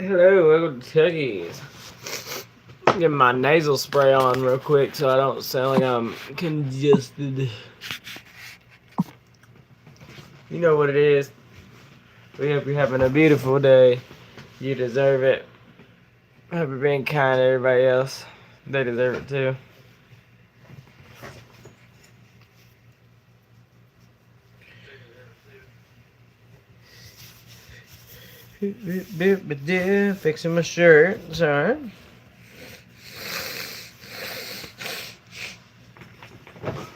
Hello, welcome to Tucky's. Get my nasal spray on real quick so I don't sound like I'm congested. You know what it is. We hope you're having a beautiful day. You deserve it. I hope you're being kind to everybody else. They deserve it too. Fixing my shirt. Sorry.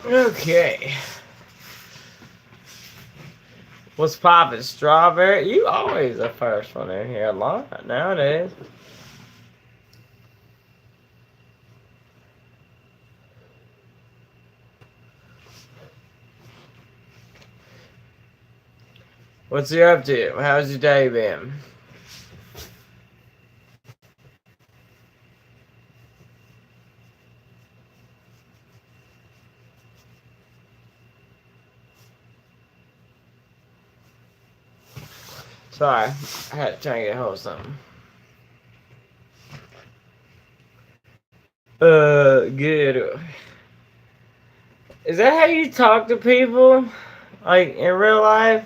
Okay. What's poppin'? Strawberry? You always the first one in here a lot nowadays. What's you up to? How's your day been? Sorry, I had to try and get a hold of something. Good. Is that how you talk to people? Like, in real life?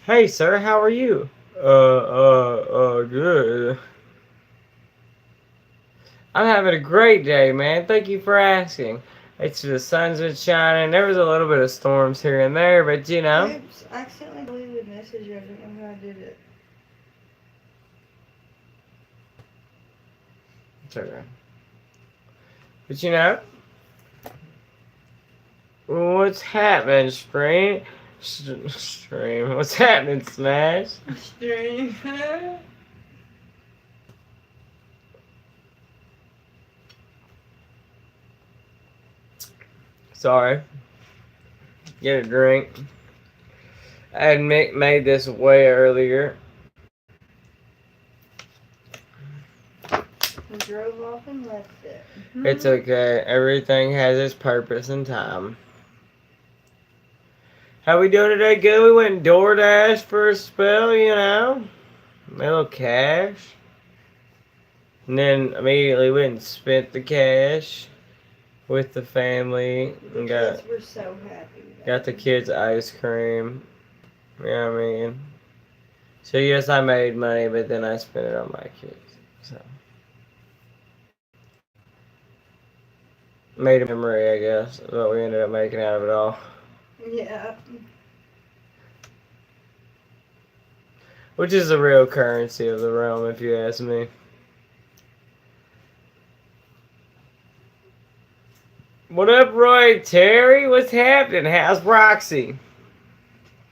Hey, sir, how are you? Good. I'm having a great day, man. Thank you for asking. The sun's been shining. There was a little bit of storms here and there, but you know. Oops, I accidentally deleted a message. I don't know how I did it. It's okay. But you know. What's happening, Stream? Stream. What's happening, Smash? Stream. Sorry. Get a drink. I had made this way earlier. I drove off and left it. It's okay. Everything has its purpose and time. How we doing today? Good. We went DoorDash for a spell, you know. A little cash. And then immediately went and spent the cash with the family. And We're so happy. got the kids ice cream. You know what I mean? So yes, I made money, but then I spent it on my kids. So made a memory, I guess, is what we ended up making out of it all. Yeah. Which is the real currency of the realm, if you ask me. What up, Roy Terry? What's happening? How's Roxy?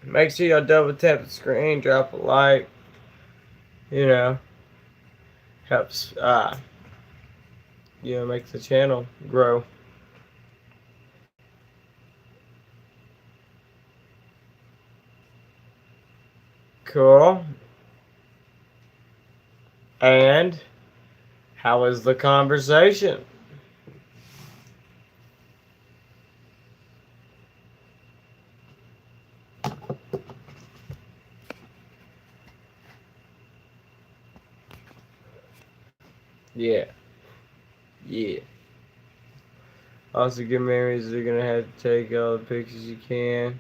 Make sure y'all double tap the screen, drop a like. You know, helps, make the channel grow. Cool. And how was the conversation? Yeah. Yeah. Also, good memories. You're gonna have to take all the pictures you can.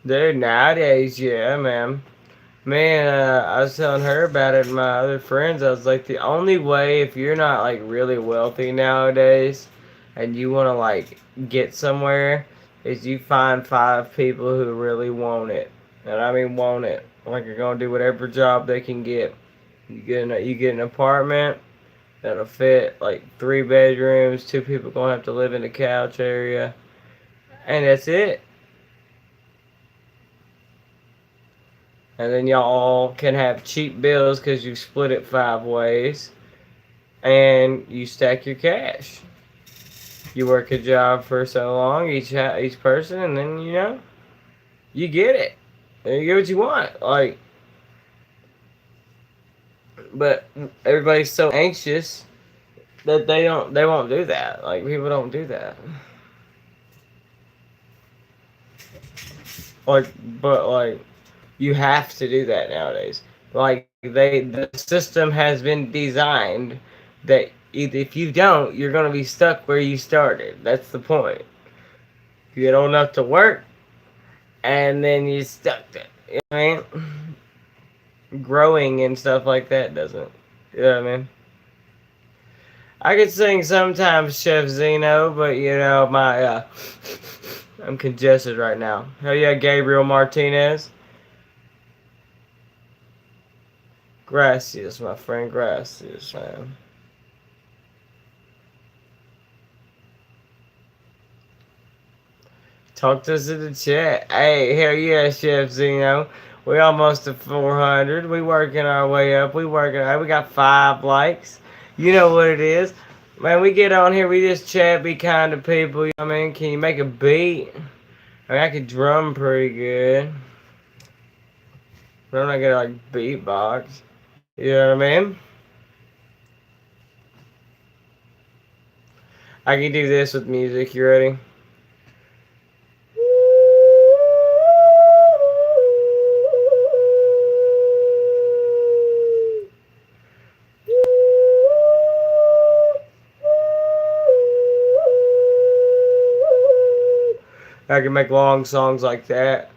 Dude, nowadays, yeah, man. Man, I was telling her about it and my other friends. I was like, the only way if you're not like really wealthy nowadays and you want to like get somewhere is you find 5 people who really want it. And I mean want it. Like are gonna do whatever job they can get. You get an apartment that'll fit like 3 bedrooms, 2 people gonna have to live in the couch area. And that's it. And then y'all can have cheap bills because you split it 5 ways. And you stack your cash. You work a job for so long, each person, and then, you get it. And you get what you want. Like, but everybody's so anxious that they won't do that. Like, people don't do that. Like, but like, you have to do that nowadays. Like, the system has been designed that if you don't, you're gonna be stuck where you started. That's the point. You get old enough to work, and then you stuck there. You know what I mean? Growing and stuff like that doesn't. You know what I mean? I could sing sometimes, Chef Zeno, but my I'm congested right now. Hell yeah, Gabriel Martinez. Gracias, my friend. Gracias, man. Talk to us in the chat. Hey, hell yeah, Chef Zeno. We almost at 400. We working our way up. We working. We got 5 likes. You know what it is, man. We get on here. We just chat, be kind to people. You know what I mean? Can you make a beat? I mean, I could drum pretty good. But I'm not gonna like beatbox. You know what I mean? I can do this with music. You ready? I can make long songs like that.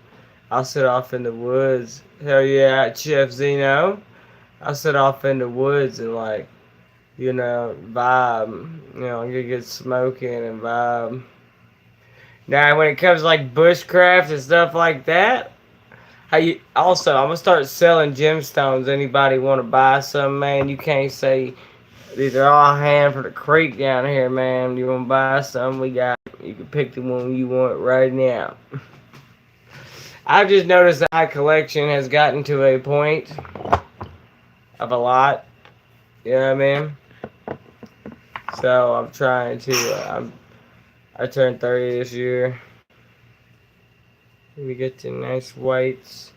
I'll sit off in the woods. Hell yeah, Chef Zeno. I'll sit off in the woods and vibe. Get smoking and vibe. Now, when it comes to like bushcraft and stuff like that, I'm gonna start selling gemstones. Anybody want to buy some, man? You can't say these are all hand for the creek down here, man. You want to buy some? We got. You can pick the one you want right now. I've just noticed that my collection has gotten to a point of a lot. You know what I mean? So I'm trying to. I turned 30 this year. We get the nice whites.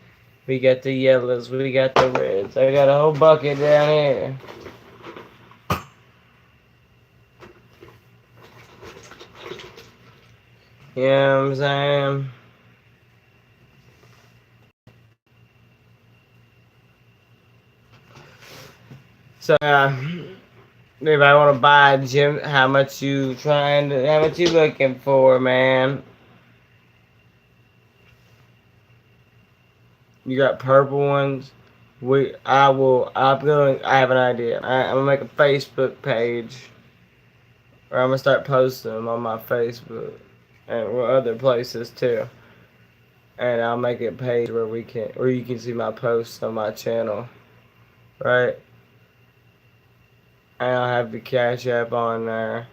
We got the yellows. We got the reds. I got a whole bucket down here. You know what I'm saying? So, anybody want to buy a gym? How much you looking for, man? You got purple ones. I have an idea. I'm gonna make a Facebook page, or I'm gonna start posting them on my Facebook and other places too. And I'll make a page where you can see my posts on my channel, right? And I'll have the Cash App on there,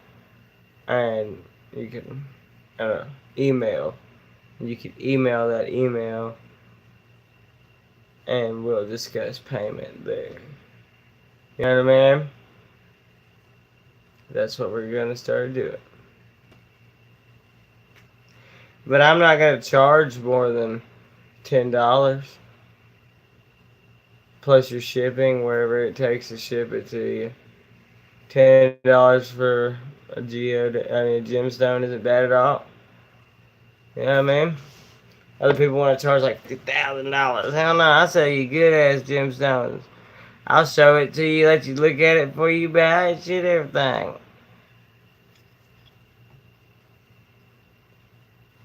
and you can email. You can email that email, and we'll discuss payment there. You know what I mean? That's what we're gonna start doing. But I'm not gonna charge more than $10 plus your shipping wherever it takes to ship it to you. $10 for a gemstone isn't bad at all. You know what I mean? Other people want to charge like $2,000. Hell no, I'll sell you good ass gemstones. I'll show it to you, let you look at it before you buy it, shit, everything.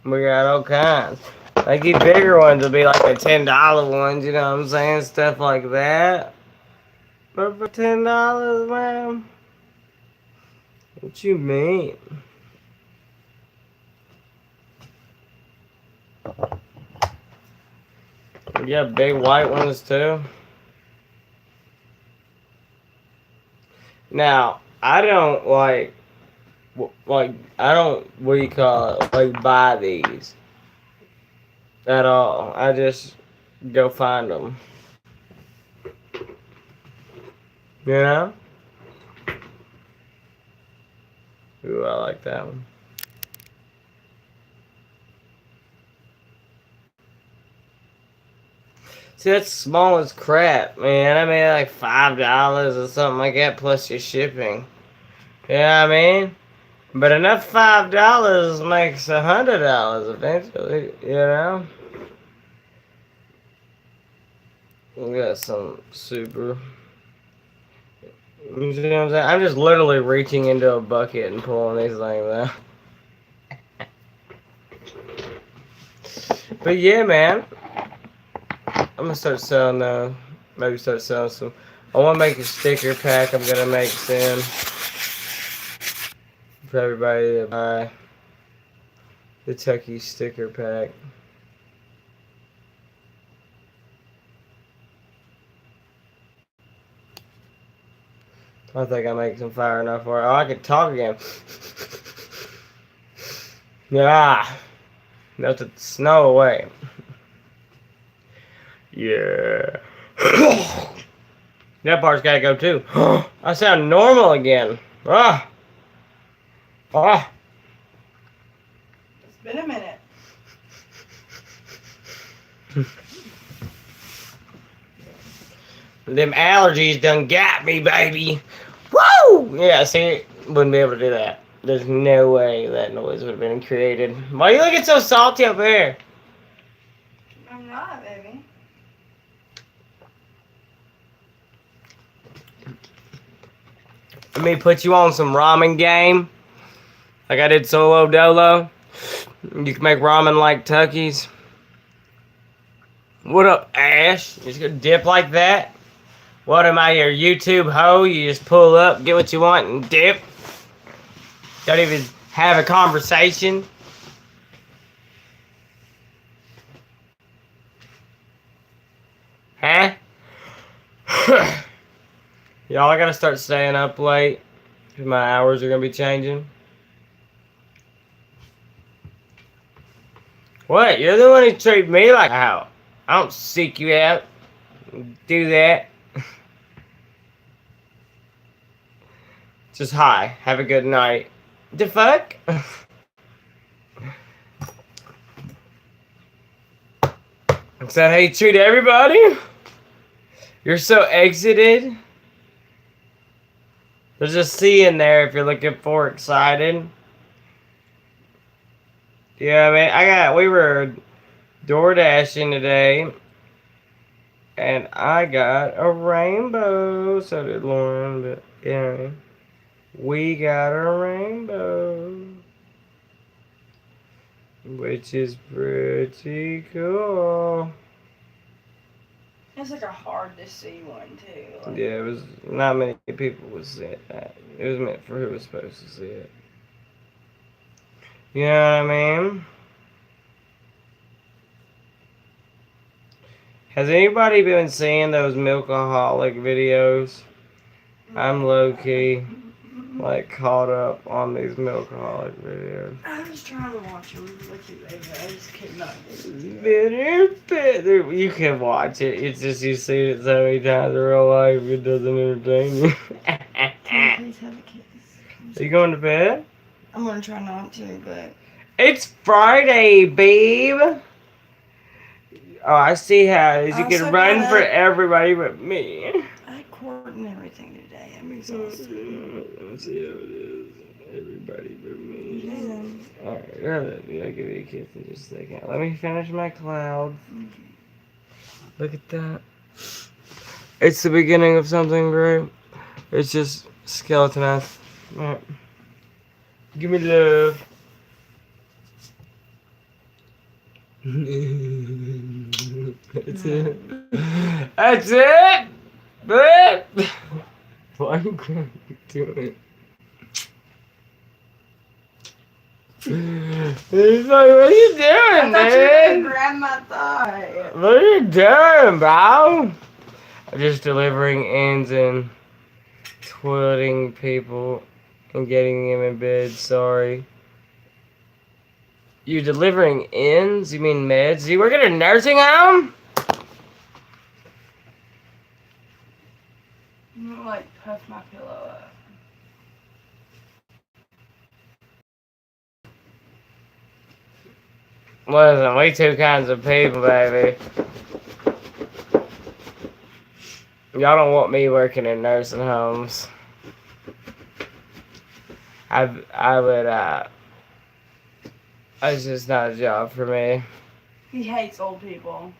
We got all kinds. Like these bigger ones will be like the $10 ones, you know what I'm saying? Stuff like that. But for $10, man? What you mean? We got big white ones too. Now, I don't I don't, what do you call it, like buy these at all. I just go find them. You know? Ooh, I like that one. See, that's small as crap, man. I made like $5 or something like that plus your shipping. You know what I mean? But enough $5 makes $100 eventually, you know? We got some super. You see what I'm saying? I'm just literally reaching into a bucket and pulling these things out. But yeah, man. I'm gonna start selling maybe start selling some. I want to make a sticker pack. I'm gonna make soon for everybody to buy the Tucky sticker pack. I think I make some fire enough for it. Oh, I can talk again. Yeah, melt the snow away. Yeah. That part's gotta go too. I sound normal again. Ah. Ah. It's been a minute. Them allergies done got me, baby. Woo! Yeah, see, wouldn't be able to do that. There's no way that noise would have been created. Why are you looking so salty up there? I'm not, baby. Let me put you on some ramen game. Like I did Solo Dolo. You can make ramen like Tucky's. What up, Ash? You just gonna dip like that? What am I, your YouTube hoe? You just pull up, get what you want, and dip? Don't even have a conversation? Huh? Y'all, I gotta start staying up late. Cause my hours are gonna be changing. What? You're the one who treat me like how? I don't seek you out. Do that. Just hi. Have a good night. The fuck? Is that how you treat everybody? You're so exited. There's a C in there if you're looking for excited. Yeah, man. We were door dashing today. And I got a rainbow. So did Lauren, but yeah. We got a rainbow. Which is pretty cool. It's like a hard to see one too. Like, Yeah, it was not many people would see that. It was meant for who was supposed to see it. You know what I mean? Has anybody been seeing those milkaholic videos? I'm low key like caught up on these milkaholic videos. I was trying to watch them with you, baby. I just could not You can watch it. It's just you see it so many times in real life, it doesn't entertain you. Can you please have a kiss? Are you going to bed? I'm gonna try not to, but It's Friday, babe. Oh, I see how it is. You can run for everybody but me. I had court and everything today. I'm exhausted. Let's see how it is. Everybody but me. Yeah. Alright, I'll give you a kiss in just a second. Let me finish my cloud. Okay. Look at that. It's the beginning of something great. It's just skeletonized. Alright. Give me love. That's it. That's it! But why are you doing it? He's like, what are you doing, I thought you were man? gonna grab my thigh. What are you doing, bro? I'm just delivering ends and twiddling people and getting them in bed. Sorry. You're delivering ends? You mean meds? Do you work at a nursing home? I'm gonna like puff my pillow up. Listen, we two kinds of people, baby. Y'all don't want me working in nursing homes. It's just not a job for me. He hates old people.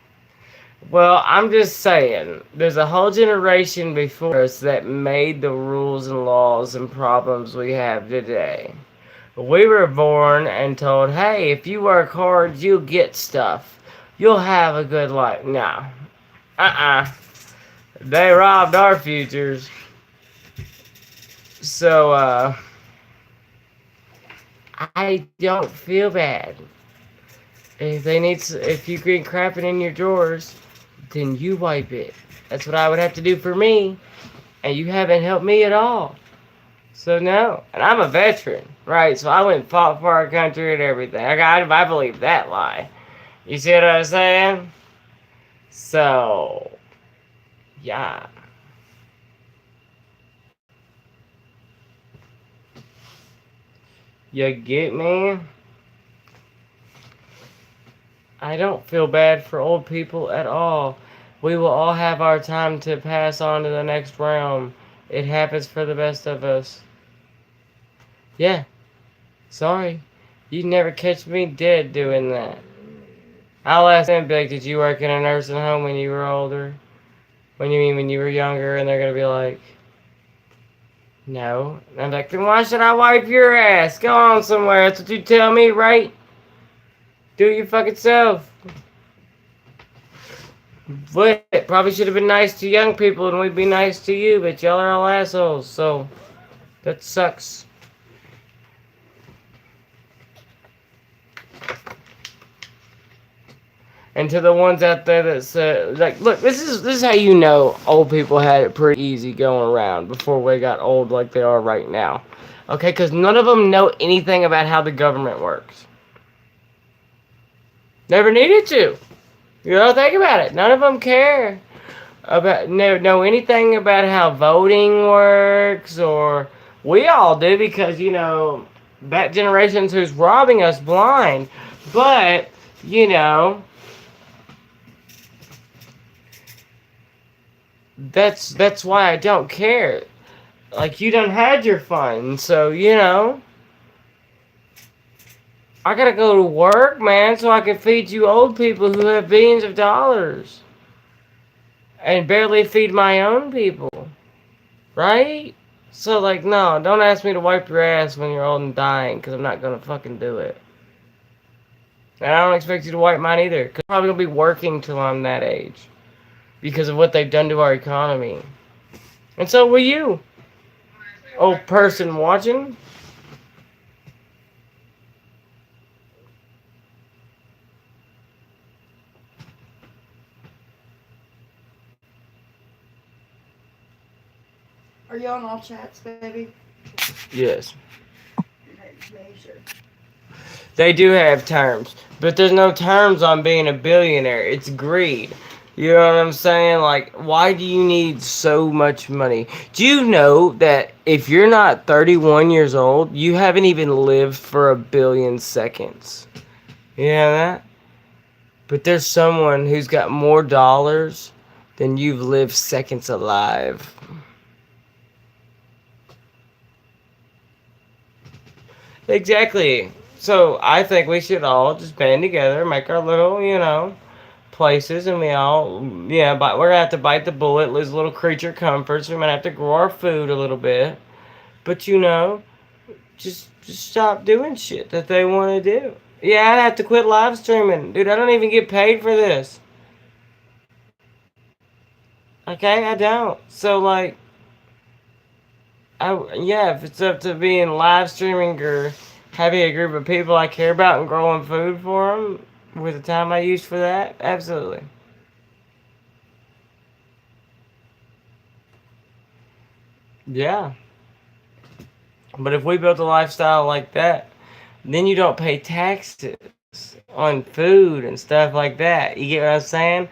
Well, I'm just saying, there's a whole generation before us that made the rules and laws and problems we have today. We were born and told, hey, if you work hard, you'll get stuff. You'll have a good life. No. Uh-uh. They robbed our futures. So, I don't feel bad. If you get crapping in your drawers, then you wipe it. That's what I would have to do for me. And you haven't helped me at all. So no, and I'm a veteran, right? So I went and fought for our country and everything. I believe that lie. You see what I'm saying? So, yeah. You get me? I don't feel bad for old people at all. We will all have our time to pass on to the next realm. It happens for the best of us. Yeah, sorry. You'd never catch me dead doing that. I'll ask them, be like, did you work in a nursing home when you were older? When you were younger? And they're gonna be like, no. And I'm like, then why should I wipe your ass? Go on somewhere. That's what you tell me, right? Do it your fucking self. But probably should have been nice to young people and we'd be nice to you, but y'all are all assholes, so that sucks. And to the ones out there that say, like, look, this is how you know old people had it pretty easy going around before we got old like they are right now. Okay, because none of them know anything about how the government works. Never needed to. You know, think about it. None of them care about know anything about how voting works, or we all do because that generation's who's robbing us blind. But that's why I don't care. Like, you done had your fun, so I gotta go to work, man, so I can feed you old people who have billions of dollars and barely feed my own people, right? So, like, no, don't ask me to wipe your ass when you're old and dying, because I'm not gonna fucking do it. And I don't expect you to wipe mine either, because I'm probably gonna be working till I'm that age because of what they've done to our economy. And so will you, old person watching. Are you on all chats, baby? Yes. Okay, just making sure. They do have terms, but there's no terms on being a billionaire. It's greed. You know what I'm saying? Like, why do you need so much money? Do you know that if you're not 31 years old, you haven't even lived for a billion seconds? You know that? But there's someone who's got more dollars than you've lived seconds alive. Exactly. So I think we should all just band together, make our little, places, and we all, but we're gonna have to bite the bullet, lose a little creature comforts. We might have to grow our food a little bit, but just stop doing shit that they want to do. Yeah, I'd have to quit live streaming, dude. I don't even get paid for this. Okay, I don't. So like, if it's up to being live streaming or having a group of people I care about and growing food for them with the time I use for that, absolutely. Yeah. But if we built a lifestyle like that, then you don't pay taxes on food and stuff like that. You get what I'm saying?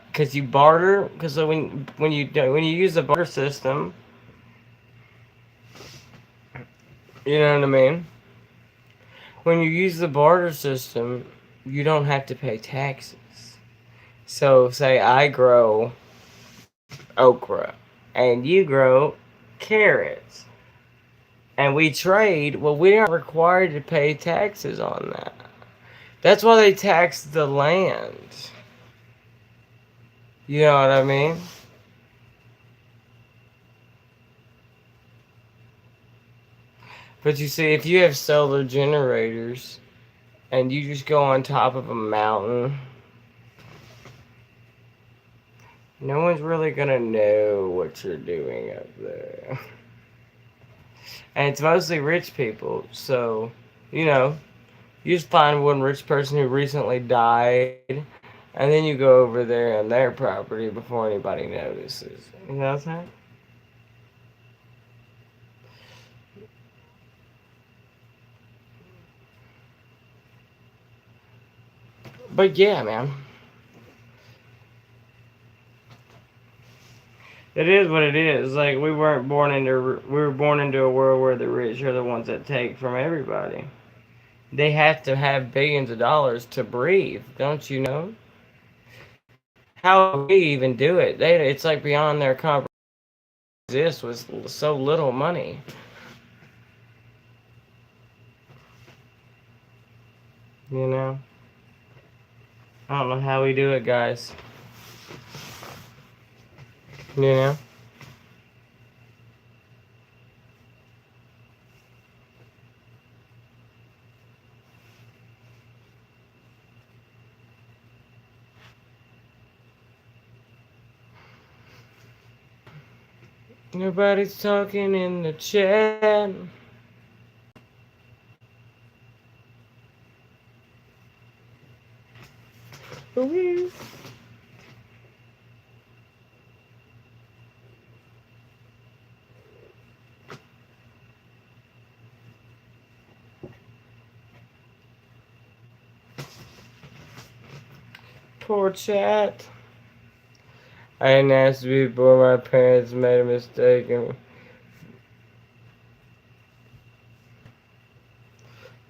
Because you barter. Because when you use the barter system, you know what I mean? When you use the barter system, you don't have to pay taxes. So say I grow okra and you grow carrots and we trade, well, we aren't required to pay taxes on that. That's why they tax the land. You know what I mean? But you see, if you have solar generators and you just go on top of a mountain, no one's really gonna know what you're doing up there. And it's mostly rich people, so, you know, you just find one rich person who recently died, and then you go over there on their property before anybody notices. You know what I'm saying? But yeah, man. It is what it is. Like we were born into a world where the rich are the ones that take from everybody. They have to have billions of dollars to breathe, don't you know? How we even do it? It's like beyond their comprehension exist with so little money. You know, I don't know how we do it, guys. You know, nobody's talking in the chat. Ooh. Poor chat. I didn't ask before my parents made a mistake and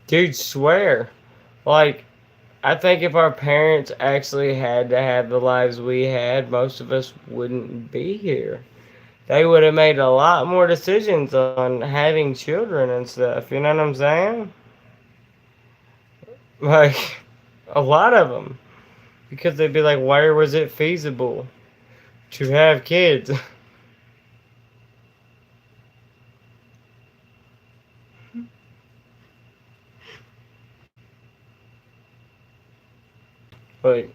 dude, swear. Like, I think if our parents actually had to have the lives we had, most of us wouldn't be here. They would have made a lot more decisions on having children and stuff. You know what I'm saying? Like, a lot of them. Because they'd be like, where was it feasible to have kids? Like,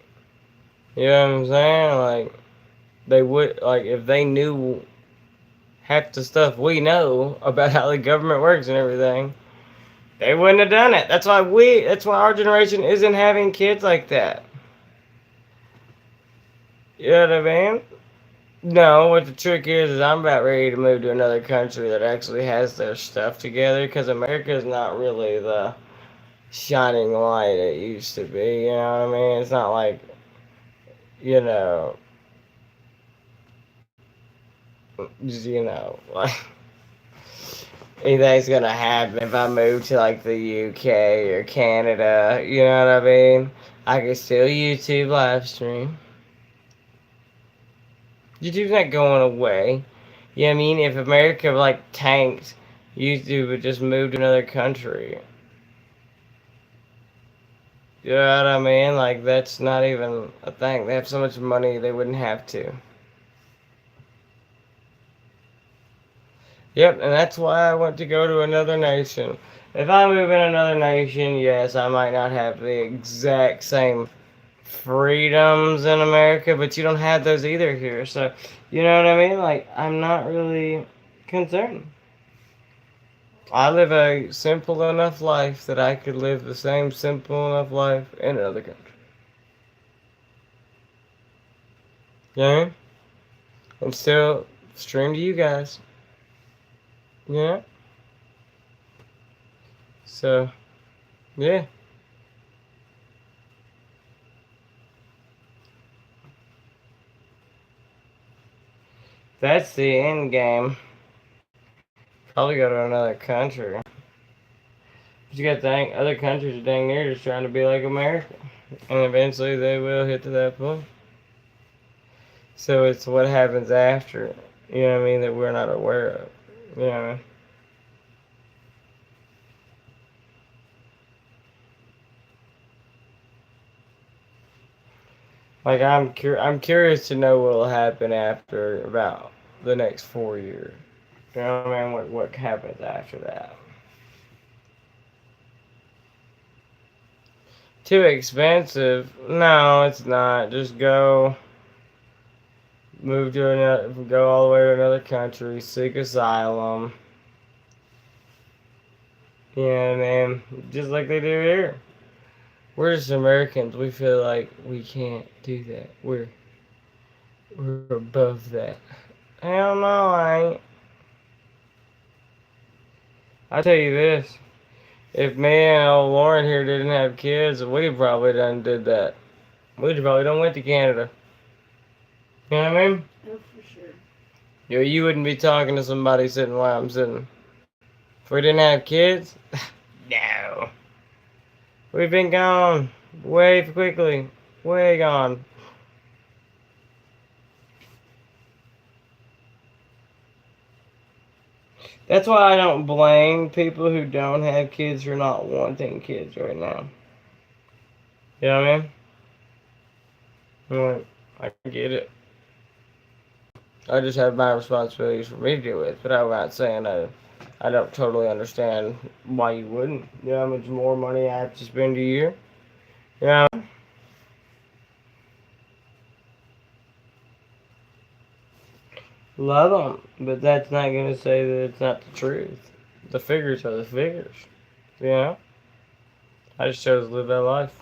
you know what I'm saying? Like, they would, like, if they knew half the stuff we know about how the government works and everything, they wouldn't have done it. That's why our generation isn't having kids like that. You know what I mean? No, what the trick is I'm about ready to move to another country that actually has their stuff together because America is not really the shining light it used to be. You know what I mean? It's not like, you know, just, like anything's gonna happen if I move to like the UK or Canada. You know what I mean? I can still YouTube live stream. YouTube's not going away. You know what I mean? If America like tanked, YouTube would just move to another country. You know what I mean? Like that's not even a thing. They have so much money they wouldn't have to. Yep, and that's why I want to go to another nation. If I move in another nation, yes, I might not have the exact same freedoms in America, but you don't have those either here. So, you know what I mean? Like, I'm not really concerned. I live a simple enough life that I could live the same simple enough life in another country. You know what I mean? And still stream to you guys. Yeah. So, yeah. That's the end game. Probably go to another country. But you gotta think, other countries are dang near just trying to be like America. And eventually they will hit to that point. So it's what happens after, you know what I mean, that we're not aware of. You know what I mean? Like I'm curious to know what will happen after about the next 4 years. You know what I mean? What happens after that? Too expensive? No, it's not. Just move to another, go all the way to another country, seek asylum. You know what I mean? Just like they do here. We're just Americans. We feel like we can't do that. We're above that. Hell no, I ain't. I tell you this. If me and old Lauren here didn't have kids, we probably done did that. We'd probably done went to Canada. You know what I mean? Oh, for sure. Yo, you wouldn't be talking to somebody sitting where I'm sitting. If we didn't have kids, no. We've been gone way quickly. Way gone. That's why I don't blame people who don't have kids for not wanting kids right now. You know what I mean? Like, I get it. I just have my responsibilities for me to deal with, but I'm not saying I don't totally understand why you wouldn't. You know how much more money I have to spend a year? You know? Love them, but that's not going to say that it's not the truth. The figures are the figures. You know? I just chose to live that life.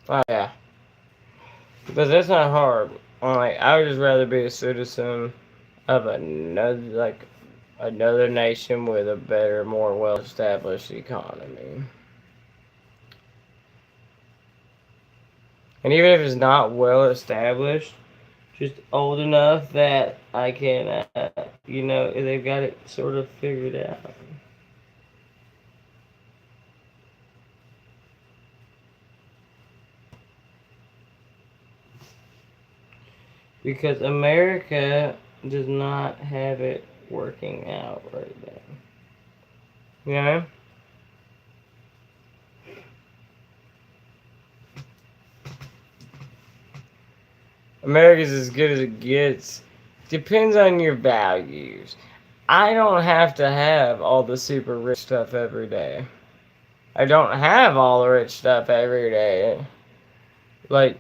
Oh, yeah. Because that's not hard. Like, I would just rather be a citizen of another nation with a better, more well-established economy. And even if it's not well established, just old enough that I can, they've got it sort of figured out. Because America does not have it working out right now. You know? America's as good as it gets. Depends on your values. I don't have to have all the super rich stuff every day. I don't have all the rich stuff every day. Like,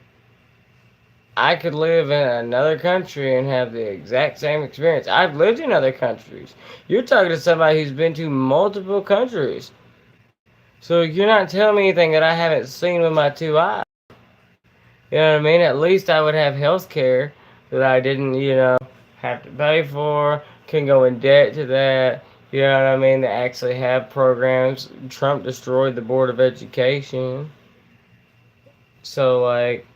I could live in another country and have the exact same experience. I've lived in other countries. You're talking to somebody who's been to multiple countries. So you're not telling me anything that I haven't seen with my two eyes. You know what I mean? At least I would have health care that I didn't, have to pay for, can go in debt to that. You know what I mean? They actually have programs. Trump destroyed the Board of Education. So, like,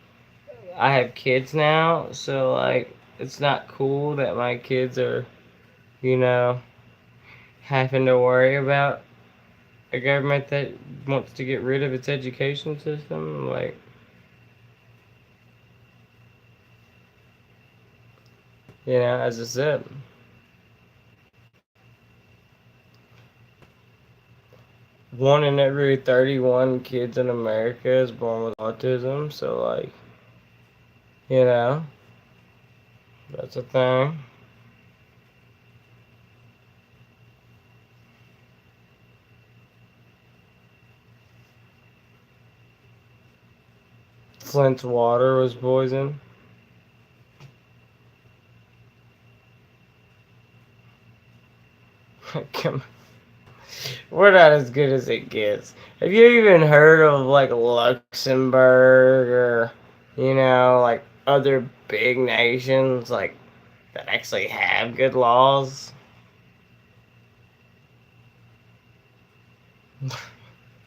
I have kids now. So, like, it's not cool that my kids are, you know, having to worry about a government that wants to get rid of its education system. Like, as I said. One in every 31 kids in America is born with autism, so like, you know, that's a thing. Flint's water was poisoned. Come, we're not as good as it gets. Have you even heard of like Luxembourg or, like other big nations like that actually have good laws?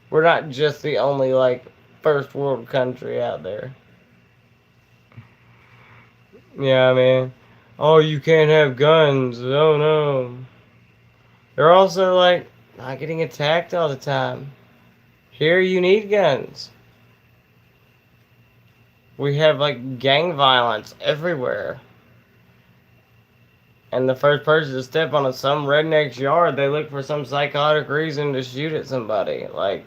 We're not just the only like first world country out there. Yeah, I mean, oh, you can't have guns. Oh no. They're also like not getting attacked all the time. Here you need guns. We have like gang violence everywhere. And the first person to step on some redneck's yard, they look for some psychotic reason to shoot at somebody. Like,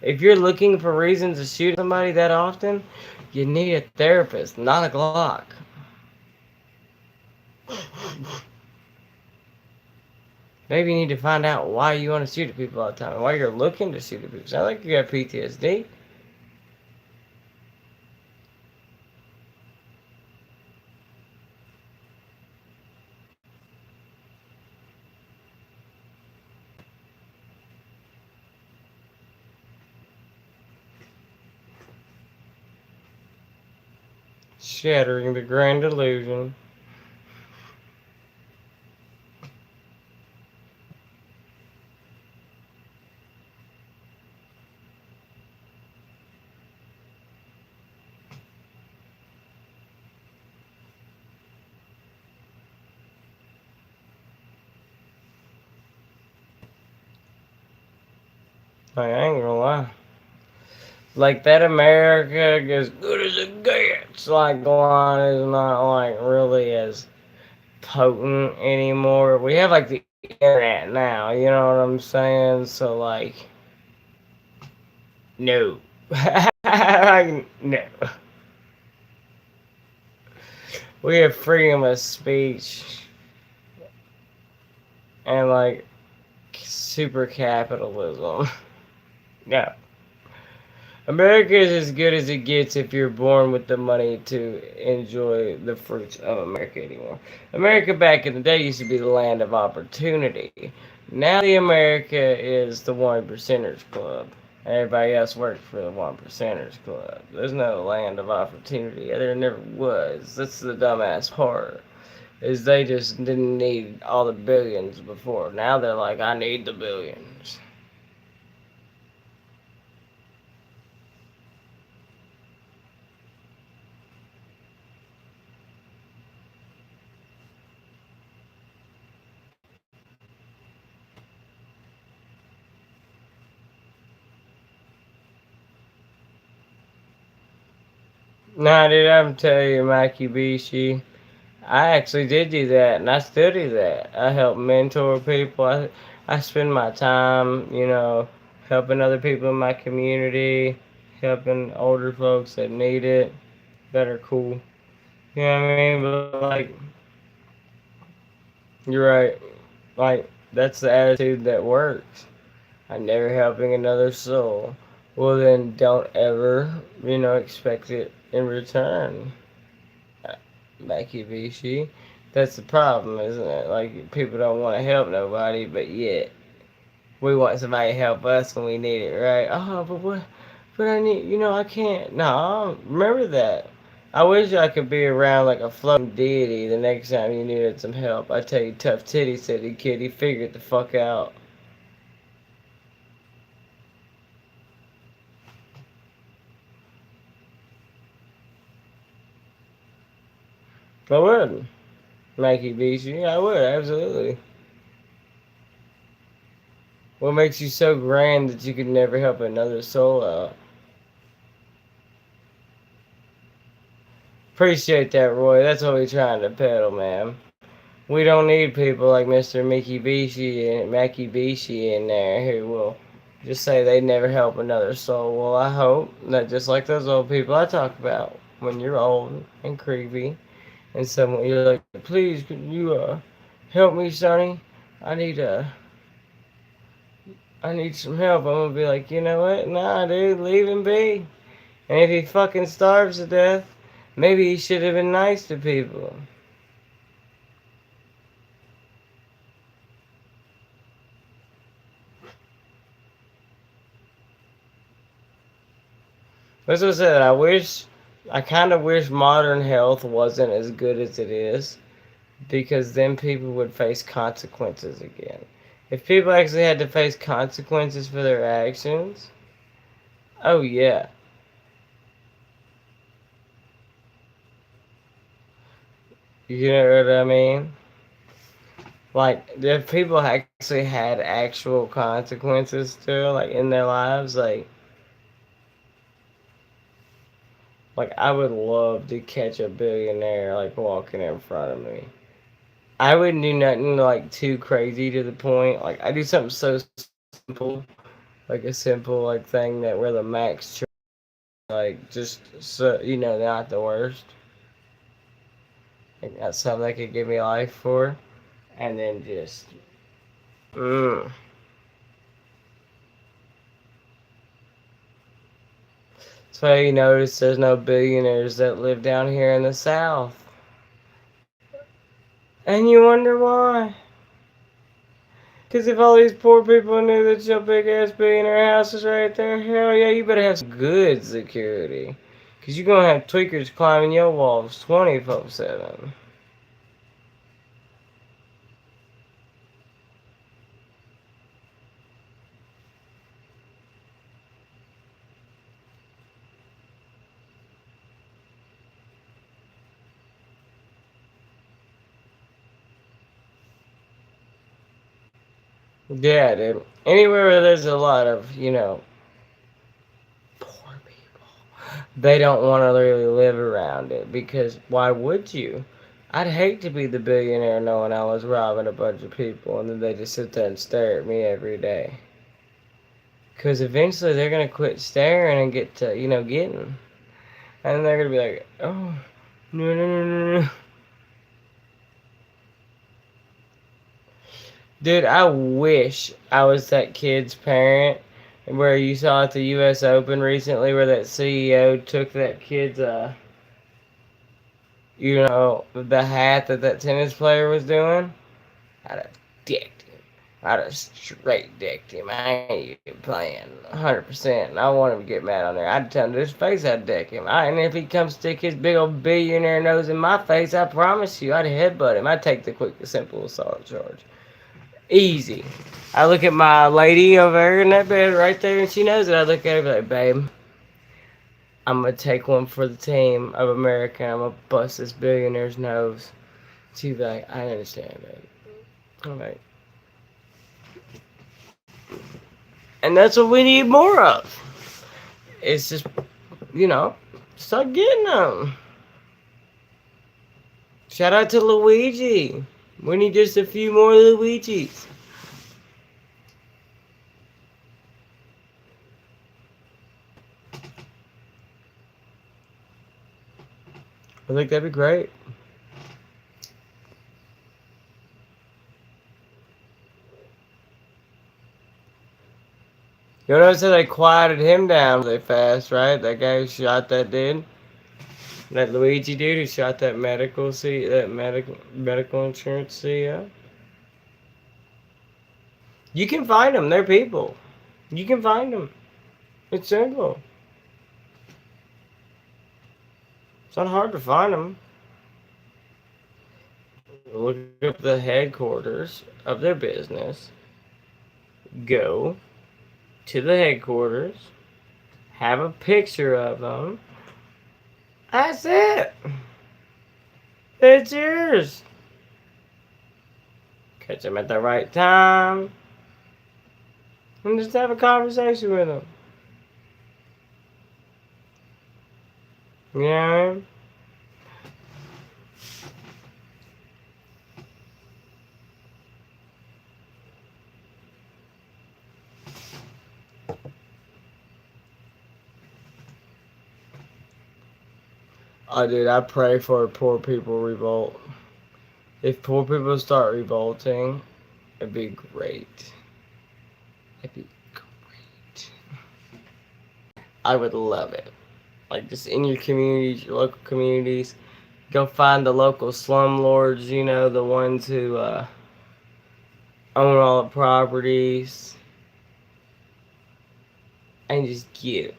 if you're looking for reasons to shoot at somebody that often, you need a therapist, not a Glock. Maybe you need to find out why you want to shoot at people all the time, and why you're looking to shoot at people. Sound like you got PTSD. Shattering the grand illusion. Like, I ain't gonna lie. Like, that America as good as it gets, like, line is not, like, really as potent anymore. We have, like, the internet now, you know what I'm saying? So, like, no. Like, no. We have freedom of speech and, like, super capitalism. No. America is as good as it gets if you're born with the money to enjoy the fruits of America anymore. America back in the day used to be the land of opportunity. Now the America is the one percenters club. Everybody else works for the one percenters club. There's no land of opportunity. There never was. That's the dumbass part. Is they just didn't need all the billions before. Now they're like, I need the billions. Nah, dude, I'm telling you, Mikey Bishi. I actually did do that, and I still do that. I help mentor people. I spend my time, helping other people in my community, helping older folks that need it, that are cool. You know what I mean? But, like, you're right. Like, that's the attitude that works. I'm never helping another soul. Well, then don't ever, expect it in return. Makibishi. That's the problem, isn't it? Like, people don't want to help nobody, but yet we want somebody to help us when we need it, right? Oh, but what? But I need, I can't. No, remember that. I wish I could be around like a floating deity the next time you needed some help. I tell you, tough titty city kitty, figure it the fuck out. I would, Mikey Beachy. I would, absolutely. What makes you so grand that you could never help another soul out? Appreciate that, Roy. That's what we're trying to peddle, man. We don't need people like Mr. Mickey Bishi and Mackie Bishi in there who will just say they never help another soul. Well, I hope that just like those old people I talk about, when you're old and creepy, and someone you're like, please, could you help me, Sonny? I need I need some help. I'm gonna be like, you know what? Nah, dude, leave him be. And if he fucking starves to death, maybe he should have been nice to people. That's what I said. I kind of wish modern health wasn't as good as it is, because then people would face consequences again. If people actually had to face consequences for their actions, oh yeah. You know what I mean? Like, if people actually had actual consequences to, like, in their lives, like I would love to catch a billionaire, like, walking in front of me. I wouldn't do nothing like too crazy to the point. Like I do something so simple, like a simple like thing that where the max like just so not the worst. Like that's something that could give me life for, and then just mm. So you notice there's no billionaires that live down here in the South, and you wonder why. Because if all these poor people knew that your big ass billionaire house is right there, hell yeah, you better have some good security. Because you're going to have tweakers climbing your walls 24/7. Yeah, dude. Anywhere where there's a lot of, poor people, they don't want to really live around it. Because why would you? I'd hate to be the billionaire knowing I was robbing a bunch of people and then they just sit there and stare at me every day. Because eventually they're going to quit staring and get to, getting. And they're going to be like, oh, no, no, no, no, no. Dude, I wish I was that kid's parent where you saw at the U.S. Open recently where that CEO took that kid's, the hat that tennis player was doing. I'd have dicked him. I'd have straight dicked him. I ain't even playing 100%. I want him to get mad on there. I'd tell him to his face I'd dick him. And if he comes stick his big old billionaire nose in my face, I promise you, I'd headbutt him. I'd take the quick, simple assault charge. Easy. I look at my lady over there in that bed right there, and she knows it. I look at her and be like, babe, I'm going to take one for the team of America. I'm going to bust this billionaire's nose. She'd be like, I understand, babe. I'm like, and that's what we need more of. It's just, start getting them. Shout out to Luigi. We need just a few more Luigis. I think that'd be great. You notice how they quieted him down really fast, right? That guy who shot that dude. That Luigi dude who shot that medical insurance CEO. You can find them. They're people. You can find them. It's simple. It's not hard to find them. Look up the headquarters of their business. Go to the headquarters. Have a picture of them. That's it. It's yours. Catch them at the right time. And just have a conversation with them. You know what I mean? Oh, dude, I pray for poor people revolt. If poor people start revolting, it'd be great. It'd be great. I would love it. Like, just in your communities, your local communities, go find the local slumlords, the ones who own all the properties, and just get it.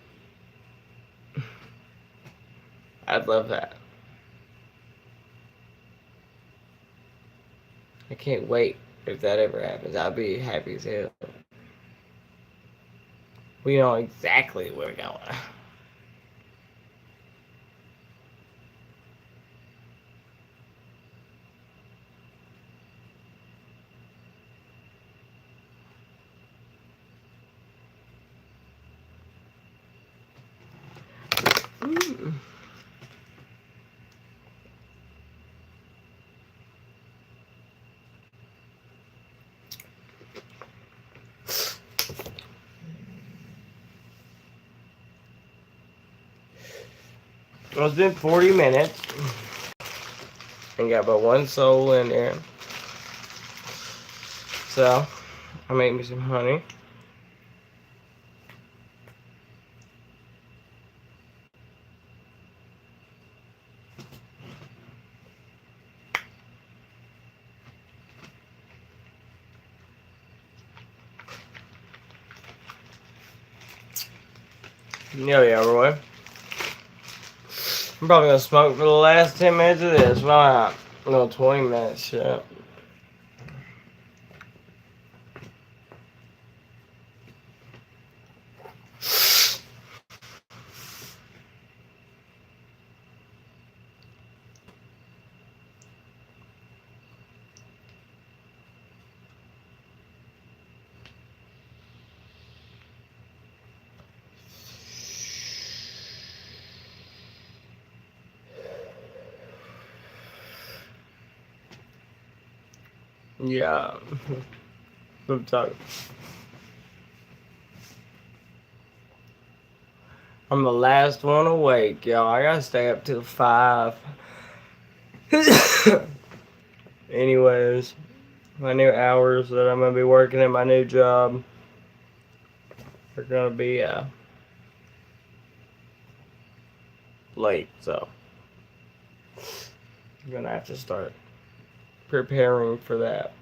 I'd love that. I can't wait if that ever happens. I'll be happy as hell. We know exactly where we're going. Mm. It's been 40 minutes. And got but one soul in there. So, I make me some honey. Yeah, Roy. I'm probably gonna smoke for the last 10 minutes of this. Why not? No, 20 minutes, shit. Yeah. I'm talking. I'm the last one awake, y'all. I gotta stay up till 5. Anyways, my new hours that I'm gonna be working at my new job are gonna be late, so I'm gonna have to start preparing for that.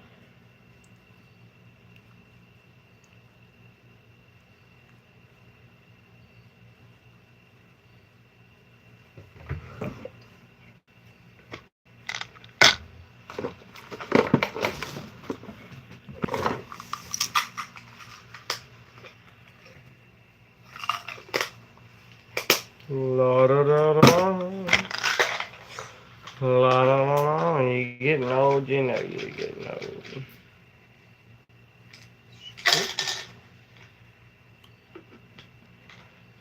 La da da da. La da da da. You're getting old, you know you're getting old.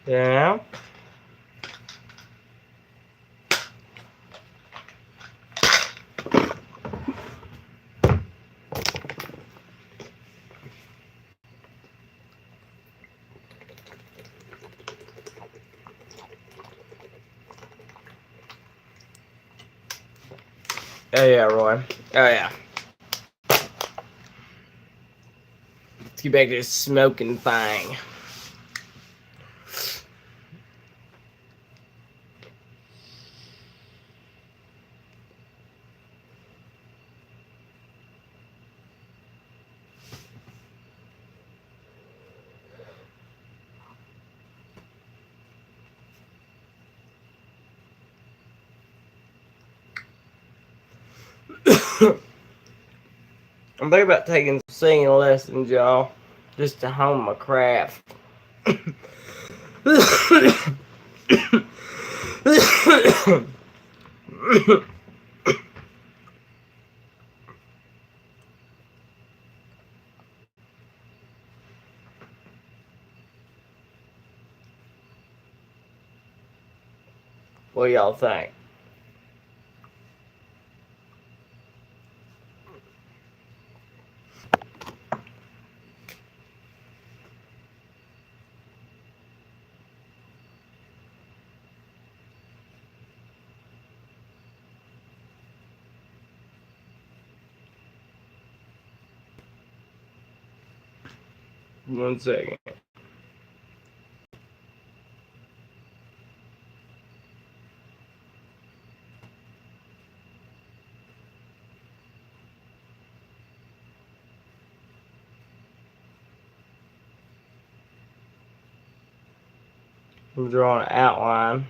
Yeah. Oh yeah, Roy. Oh yeah. Let's get back to this smoking thing. I'm thinking about taking singing lessons, y'all, just to hone my craft. What do y'all think? One second. I'm drawing an outline.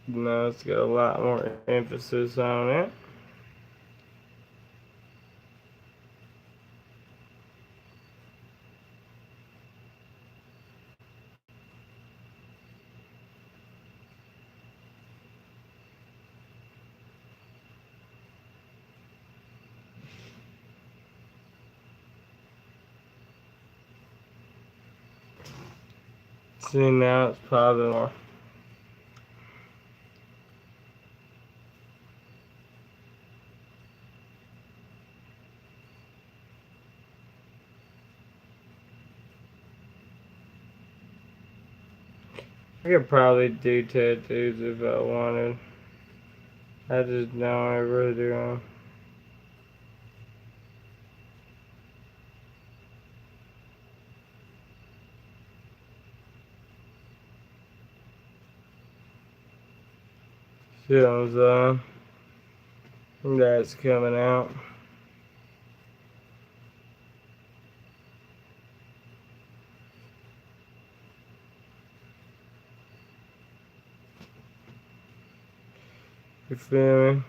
Now it's got a lot more emphasis on it. See, now it's popping more. I could probably do tattoos if I wanted. I just don't ever do them. See what I'm saying? That's coming out. You feel me?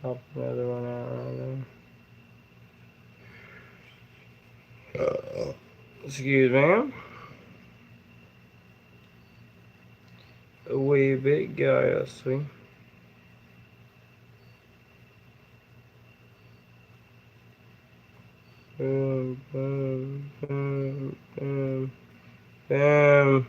Pop another one out right there. Excuse me. A wee bit gassy. Boom, boom, boom, boom, boom.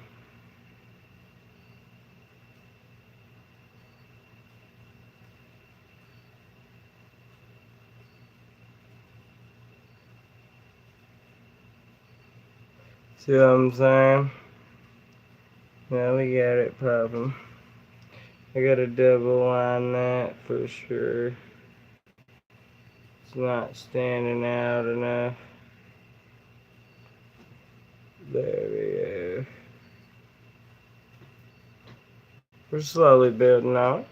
See what I'm saying? Now we got it popping. I gotta double line that for sure. It's not standing out enough. There we go. We're slowly building out.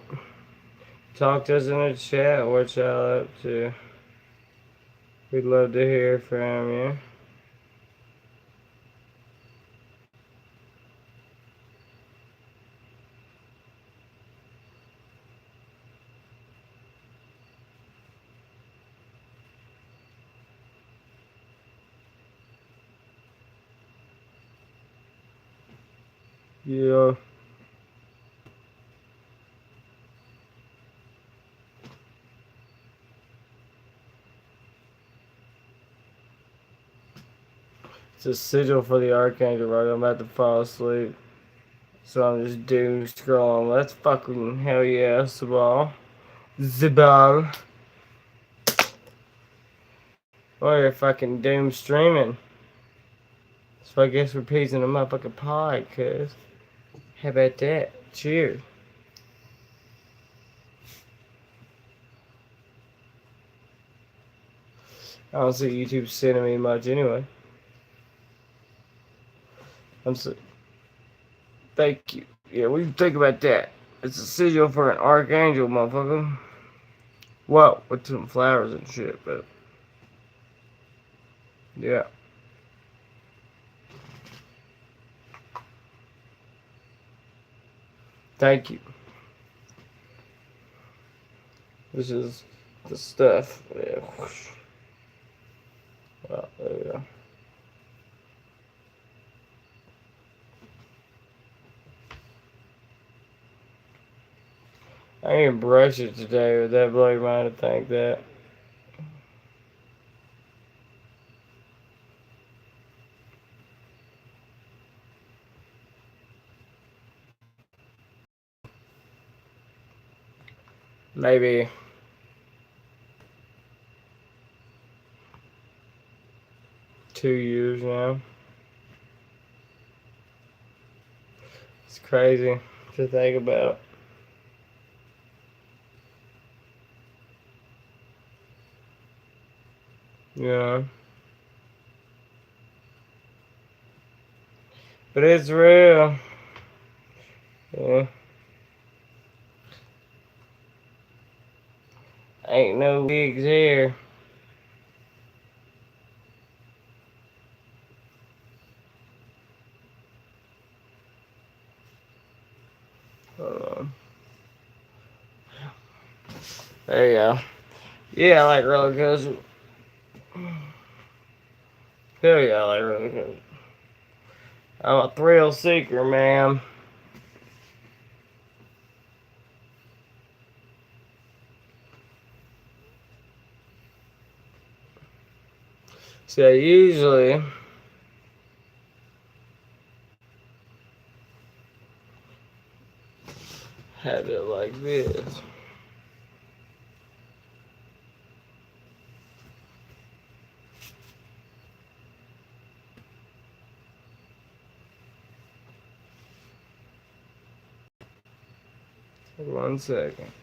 Talk to us in the chat. What y'all up to? We'd love to hear from you. Yeah. It's a sigil for the Archangel, right? I'm about to fall asleep. So I'm just doom scrolling. Let's fucking hell yeah, Sabal. Zabal. Or fucking doom streaming. So I guess we're piecing a motherfucking pod, cuz. How about that? Cheers. I don't see YouTube sending me much anyway. I'm so. Thank you. Yeah, what do you think about that? It's a sigil for an archangel, motherfucker. Well, with some flowers and shit, but. Yeah. Thank you. This is the stuff. Yeah. Well, there we go. I didn't brush it today, but that blow your mind to think that. Maybe 2 years now. It's crazy to think about. Yeah. But it's real. Yeah. Ain't no wigs here. Hold on. There you go. Yeah, I like roller coasters. Hell yeah, I like roller coasters. I'm a thrill seeker, man. So usually have it like this. One second.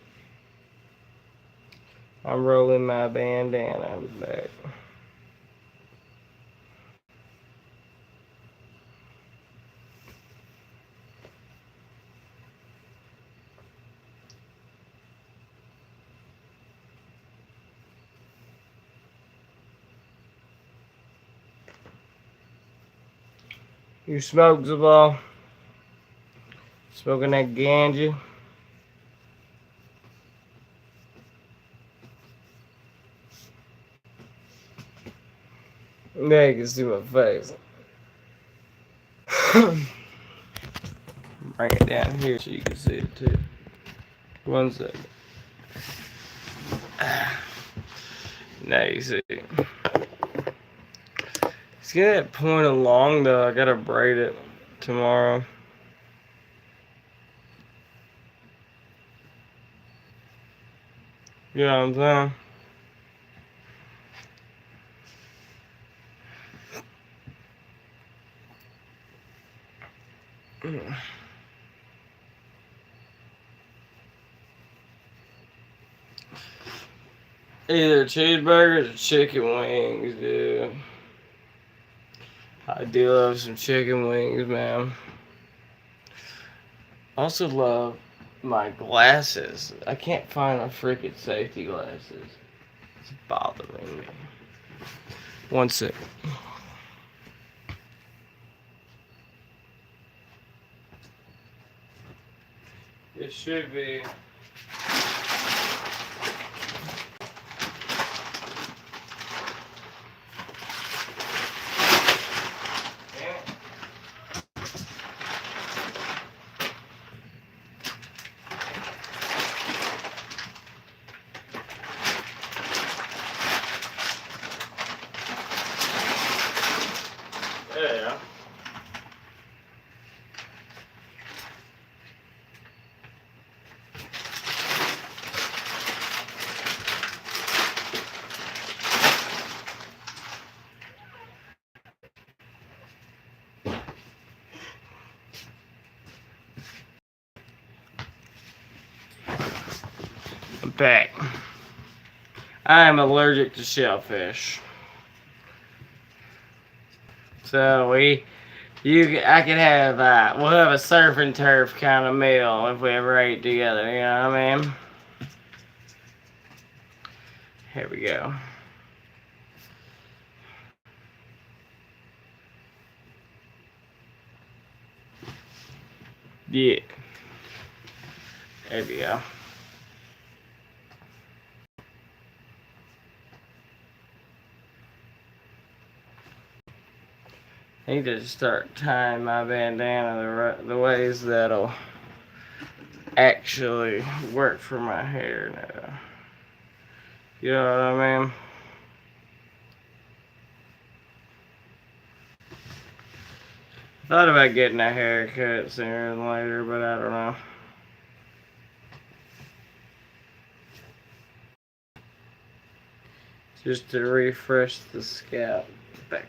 I'm rolling my bandana back. You smoke, Zabal? Smoking that ganja? Now you can see my face. Bring it down here so you can see it too. One second. Now you see it. It's getting that point along though. I gotta braid it tomorrow. You know what I'm saying? Either cheeseburgers or chicken wings, dude. I do love some chicken wings, man. Also love my glasses. I can't find my freaking safety glasses. It's bothering me. One second. It should be. Yeah. I'm back. I am allergic to shellfish. So I could have, we'll have a surf and turf kind of meal if we ever ate together, you know what I mean? Here we go. Yeah. There we go. I need to start tying my bandana the ways that'll actually work for my hair now. You know what I mean? Thought about getting a haircut sooner than later, but I don't know. Just to refresh the scalp. Back.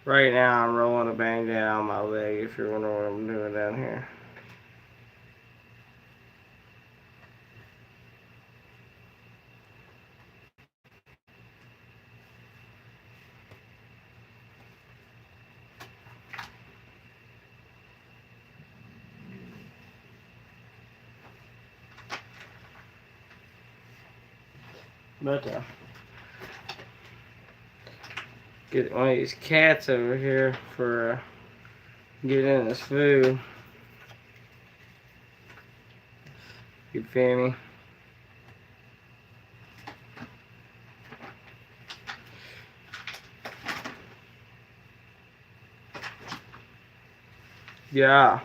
Right now I'm rolling a bandana on my leg if you're wondering what I'm doing down here. But get one of these cats over here for getting this food. You feel me? Yeah.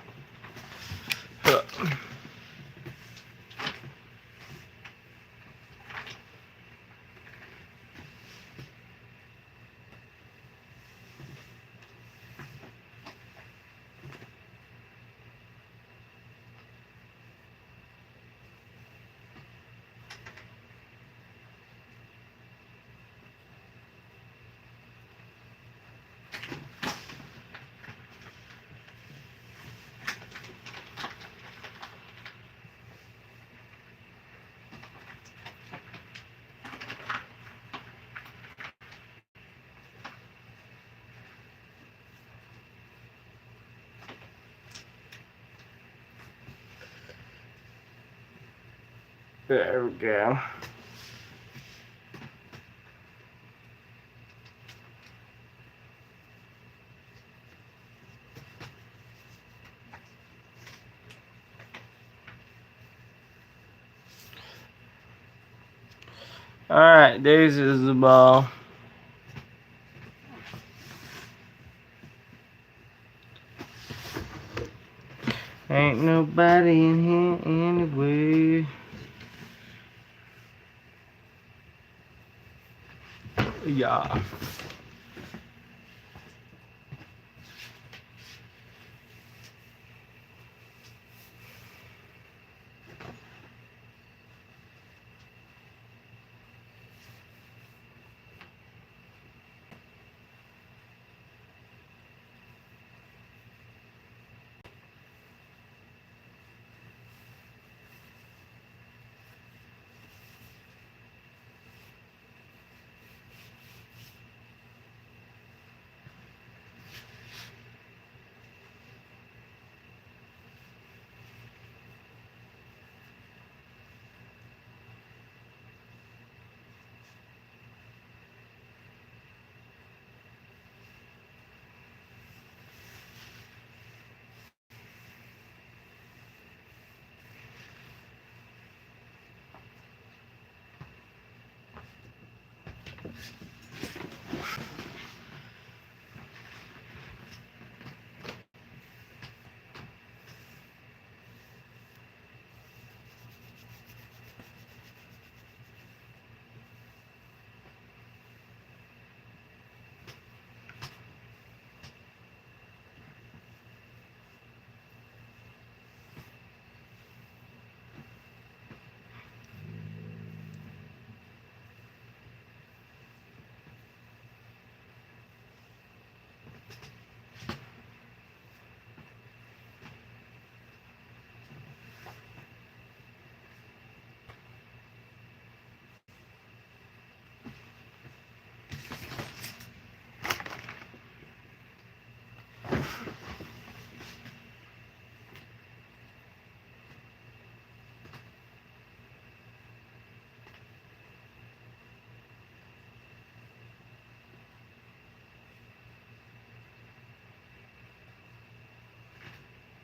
There we go. Alright, this is the ball. Ain't nobody in here anyway. Yeah.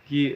Yeah.